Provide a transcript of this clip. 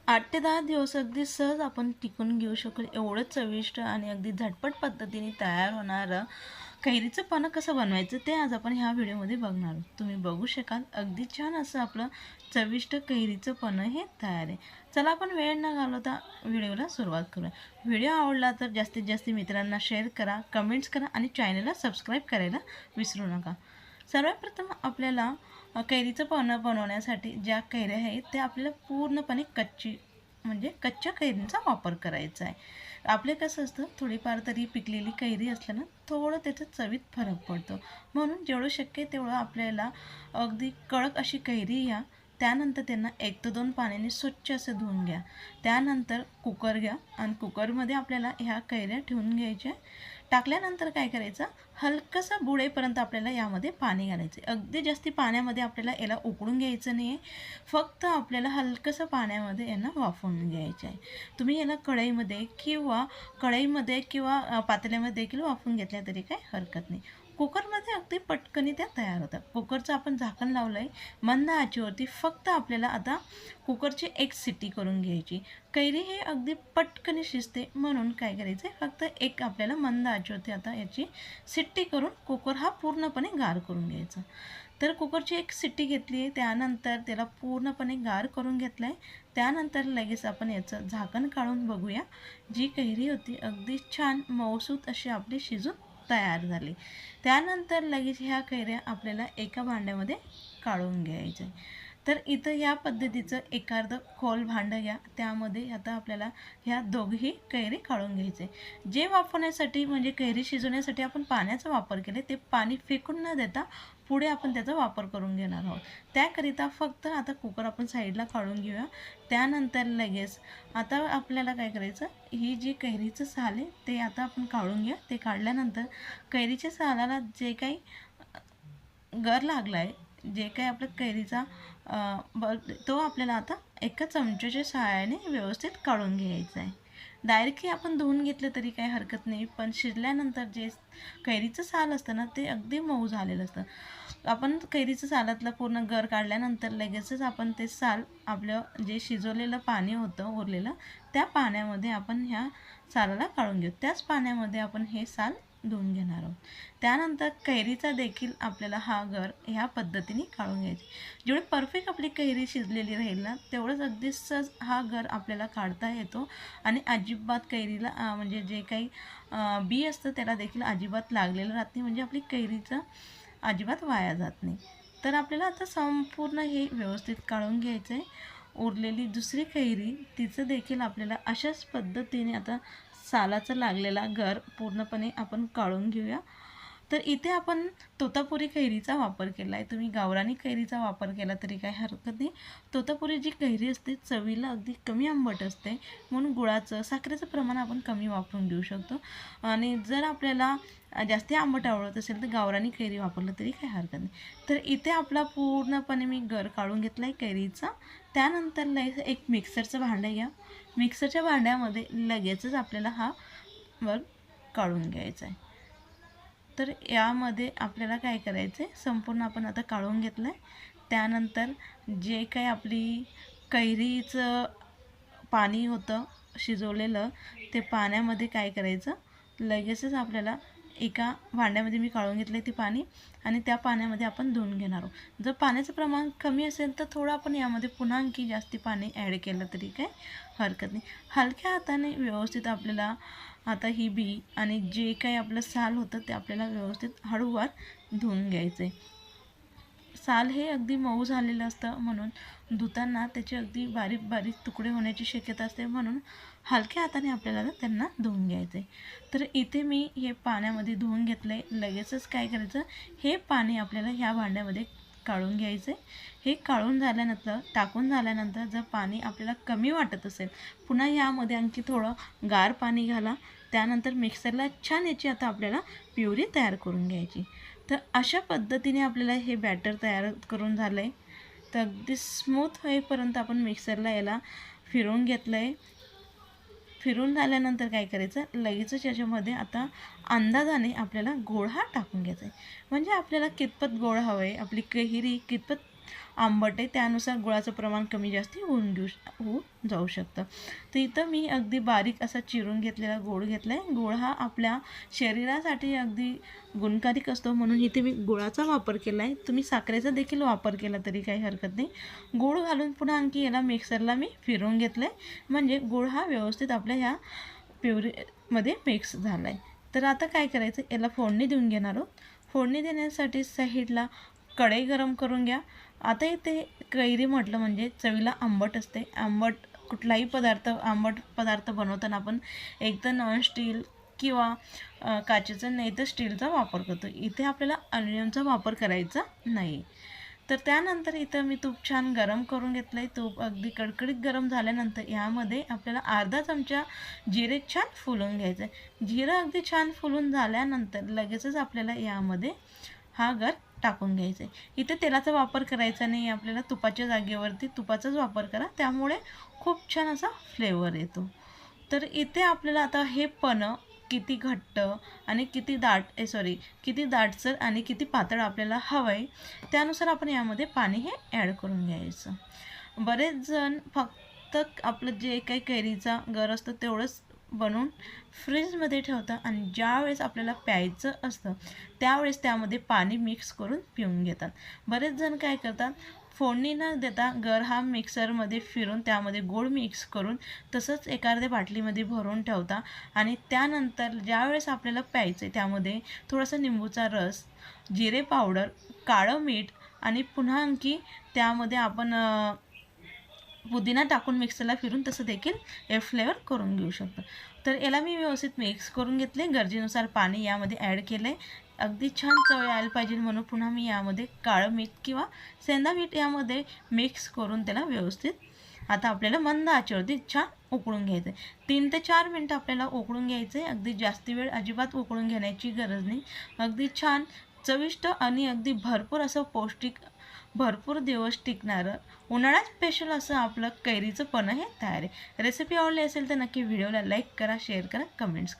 8 ते 10 दिवस अगदी सहज आपण टिकून घेऊ शकेल एवढं चविष्ट आणि अगदी झटपट पद्धतीने तयार होणारं कैरीचं पानं कसं बनवायचं ते आज आपण ह्या व्हिडिओमध्ये बघणार आहोत. तुम्ही बघू शकाल अगदी छान असं आपलं चविष्ट कैरीचं पानं हे तयार आहे. चला आपण वेळ न घालवता व्हिडिओला सुरुवात करूया. व्हिडिओ आवडला तर जास्तीत जास्त मित्रांना शेअर करा, कमेंट्स करा आणि चॅनलला सबस्क्राईब करायला विसरू नका. सर्वप्रथम आपल्याला कैरीचं पानं बनवण्यासाठी ज्या कैऱ्या आहेत त्या आपल्याला पूर्णपणे म्हणजे कच्च्या कैरींचा वापर करायचा आहे. आपले कसं असतं थोडीफार तरी पिकलेली कैरी असल्यानं थोडं त्याचं चवीत फरक पडतो. म्हणून जेवढं शक्य तेवढं आपल्याला अगदी कडक अशी कैरी घ्या. त्यानंतर त्यांना 1 ते 2 पाण्याने स्वच्छ असं धुवून घ्या. त्यानंतर कुकर घ्या आणि कुकरमध्ये आपल्याला ह्या कैऱ्या ठेवून घ्यायच्या. टाकल्यानंतर काय करायचं, हलकंसं बुडेपर्यंत आपल्याला यामध्ये पाणी घालायचं. अगदी जास्ती पाण्यामध्ये आपल्याला याला उकळून घ्यायचं नाही आहे, फक्त आपल्याला हलकंसं पाण्यामध्ये यांना वाफवून घ्यायचं आहे. तुम्ही याला कढईमध्ये किंवा पातेल्यामध्ये देखील वाफवून घेतल्या तरी काही हरकत नाही. कुकरमध्ये अगदी पटकन त्या तयार होतात. कुकरचं आपण झाकण लावलं आहे मंद आचेवरती. फक्त आपल्याला आता कुकरची 1 शिट्टी करून घ्यायची. कैरी हे अगदी पटकन शिजते म्हणून काय करायचं आहे, फक्त एक आपल्याला मंद आचेवरती आता याची शिट्टी करून कुकर हा पूर्णपणे गार करून घ्यायचा. तर कुकरची 1 शिट्टी घेतली आहे, त्यानंतर त्याला पूर्णपणे गार करून घेतलं आहे. त्यानंतर लगेच आपण याचं झाकण काढून बघूया. जी कैरी होती अगदी छान मऊसूत अशी आपली शिजून तयार झाली. त्यानंतर लगेच ह्या कैऱ्या आपल्याला एका भांड्यामध्ये काढून घ्यायच्या. तर इथं या पद्धतीचं एखादं खोल भांडं घ्या. त्यामध्ये आता आपल्याला ह्या दोघी कैरी काढून घ्यायचे. जे वाफवण्यासाठी म्हणजे कैरी शिजवण्यासाठी आपण पाण्याचा वापर केले ते पाणी फेकून न देता पुढे आपण त्याचा वापर करून घेणार आहोत. त्याकरिता फक्त आता कुकर आपण साईडला काढून घेऊया. त्यानंतर लगेच आता आपल्याला काय करायचं, ही जी कैरीचं साल आहे ते आता आपण काढून घेऊया. ते काढल्यानंतर कैरीच्या सालाला जे काही गर लागला आहे, जे काही आपल्या कैरीचा तो आपल्याला आता एका चमच्याच्या सहाय्याने व्यवस्थित काढून घ्यायचा आहे. डायरेक्टली आपण धुवून घेतलं तरी काही हरकत नाही, पण शिजल्यानंतर जे कैरीचं साल असतं ना ते अगदी मऊ झालेलं असतं. आपण कैरीचं सालातलं पूर्ण गर काढल्यानंतर लगेचच आपण ते साल आपलं जे शिजवलेलं पाणी होतं उरलेलं त्या पाण्यामध्ये आपण ह्या सालाला काढून घेऊ. त्याच पाण्यामध्ये आपण हे साल धुवून घेणार आहोत. त्यानंतर कैरीचा देखील आपल्याला हा गर ह्या पद्धतीने काढून घ्यायची. जेवढी परफेक्ट आपली कैरी शिजलेली राहील ना तेवढंच अगदी सहज हा गर आपल्याला काढता येतो आणि अजिबात कैरीला म्हणजे जे काही बी असतं त्याला देखील अजिबात लागलेलं राहत नाही, म्हणजे आपली कैरीचं अजिबात वाया जात नाही. तर आपल्याला आता संपूर्ण हे व्यवस्थित काढून घ्यायचं आहे. उरलेली दुसरी कैरी तिचं देखील आपल्याला अशाच पद्धतीने आता सालाचा लागलेला गर पूर्णपणे आपण काढून घेऊया. तर इथे आपण तोतापुरी कैरीचा वापर केला आहे. तुम्ही गावरानी कैरीचा वापर केला तरी काही हरकत नाही. तोतापुरी जी कैरी असते चवीला अगदी कमी आंबट असते, म्हणून गुळाचं साखरेचं प्रमाण आपण कमी वापरून देऊ शकतो. आणि जर आपल्याला जास्त आंबट आवडत असेल तर गावरानी कैरी वापरलं तरी काही हरकत नाही. तर इथे आपला पूर्णपणे मी गर काढून घेतला आहे कैरीचा. त्यानंतर लगेच एक मिक्सरचं भांडं घ्या. मिक्सरच्या भांड्यामध्ये लगेचच आपल्याला हा वर काढून घ्यायचा आहे. तर यामध्ये आपल्याला काय करायचं आहे, संपूर्ण आपण आता काढून घेतलं आहे. त्यानंतर जे काही आपली कैरीचं पाणी होतं शिजवलेलं ते पाण्यामध्ये काय करायचं, लगेचच आपल्याला एका भांड्यामध्ये मी काढून घेतलं ते पाणी आणि त्या पाण्यामध्ये आपण धुवून घेणार आहोत. जर पाण्याचं प्रमाण कमी असेल तर थोडं आपण यामध्ये पुन्हा आणखी जास्ती पाणी ॲड केलं तरी काही हरकत नाही. हलक्या हाताने व्यवस्थित आपल्याला आता ही बी आणि जे काही आपलं साल होतं ते आपल्याला व्यवस्थित हळूवार धुवून घ्यायचं आहे. साल हे अगदी मऊ झालेलं असतं म्हणून धुताना त्याचे अगदी बारीक बारीक तुकडे होण्याची शक्यता असते, म्हणून हलक्या हाताने आपल्याला त्यांना धुवून घ्यायचं आहे. तर इथे मी हे पाण्यामध्ये धुवून घेतलं आहे. लगेचच काय करायचं, हे पाणी आपल्याला ह्या भांड्यामध्ये काढून घ्यायचं आहे. हे काढून झाल्यानंतर टाकून झाल्यानंतर जर पाणी आपल्याला कमी वाटत असेल पुन्हा यामध्ये आणखी थोडं गार पाणी घाला. त्यानंतर मिक्सरला छान याची आता आपल्याला प्युरी तयार करून घ्यायची. तर अशा पद्धतीने आपल्याला हे बॅटर तयार करून झालं आहे. तर अगदी स्मूथ होईपर्यंत आपण मिक्सरला याला फिरवून घेतलं आहे. फिरून झाल्यानंतर काय करायचं, लगेचच याच्यामध्ये आता अंदाजाने आपल्याला गोड हा टाकून घ्यायचा आहे. म्हणजे आपल्याला कितपत गोड हवं आहे, आपली कैरी कितपत आंबट आहे त्यानुसार गुळाचं प्रमाण कमी जास्त होऊन जाऊ शकतं. तर इथं मी अगदी बारीक असा चिरून घेतलेला गूळ घेतला आहे. गूळ हा आपल्या शरीरासाठी अगदी गुणकारिक असतो म्हणून इथे मी गुळाचा वापर केला आहे. तुम्ही साखरेचा देखील वापर केला तरी काही हरकत नाही. गूळ घालून पुन्हा आणखी याला मिक्सरला मी फिरवून घेतलं आहे, म्हणजे गूळ हा व्यवस्थित आपल्या ह्या प्युरीमध्ये मिक्स झाला आहे. तर आता काय करायचं, याला फोडणी देऊन घेणार आहोत. फोडणी देण्यासाठी साईडला कढई गरम करून घ्या. आता इथे कैरी म्हटलं म्हणजे चवीला आंबट असते. कुठलाही आंबट पदार्थ बनवताना आपण एक तर नॉनस्टील किंवा काचेचं नाही तर स्टीलचा वापर करतो. इथे आपल्याला ॲल्युमिनियमचा वापर करायचा नाही. तर त्यानंतर इथं मी तूप छान गरम करून घेतलं आहे. तूप अगदी कडकडीत गरम झाल्यानंतर यामध्ये आपल्याला अर्धा चमचा जिरे छान फुलून घ्यायचं आहे. जिरं अगदी छान फुलून झाल्यानंतर लगेचच आपल्याला यामध्ये हा गर टाकून घ्यायचं आहे. इथे तेलाचा वापर करायचा नाही, आपल्याला तुपाच्या जागेवरती तुपाचाच वापर करा, त्यामुळे खूप छान असा फ्लेवर येतो. तर इथे आपल्याला आता हे पन्ह किती घट्ट आणि किती दाटसर आणि किती पातळ आपल्याला हवं आहे त्यानुसार आपण यामध्ये पाणी हे ॲड करून घ्यायचं. बरेच जण फक्त आपलं जे काही कैरीचा गर असतो तेवढंच बनवून फ्रीजमध्ये ठेवतात आणि ज्यावेळेस आपल्याला प्यायचं असतं त्यावेळेस त्यामध्ये पाणी मिक्स करून पिऊन घेतात. बरेच जण काय करतात, फोडणी न देता गर हा मिक्सरमध्ये फिरून त्यामध्ये गोड मिक्स करून तसंच एखाद्या बाटलीमध्ये भरून ठेवता आणि त्यानंतर ज्यावेळेस आपल्याला प्यायचं आहे त्यामध्ये थोडासा निंबूचा रस, जिरे पावडर, काळं मीठ आणि पुन्हा आणखी त्यामध्ये आपण पुदिना टाकून मिक्सरला फिरून तसं देखील हे फ्लेवर करून घेऊ शकतो. तर याला मी व्यवस्थित मिक्स करून घेतले. गरजेनुसार पाणी यामध्ये ॲड केलं आहे. अगदी छान चव यायला पाहिजे म्हणून पुन्हा मी यामध्ये काळं मीठ किंवा सेंधा मीठ यामध्ये मिक्स करून त्याला व्यवस्थित आता आपल्याला मंद आचेवरती छान उकळून घ्यायचं आहे. 3 ते 4 मिनटं आपल्याला उकळून घ्यायचं आहे. अगदी जास्त वेळ अजिबात उकळून घेण्याची गरज नाही. अगदी छान चविष्ट आणि अगदी भरपूर असं पौष्टिक भरपूर दिवस टिकणारं उन्हाळ्यात स्पेशल असं आपलं कैरीचं पन्ह हे तयार आहे. रेसिपी आवडली असेल तर नक्की व्हिडिओला लाईक करा, शेअर करा, कमेंट्स करा.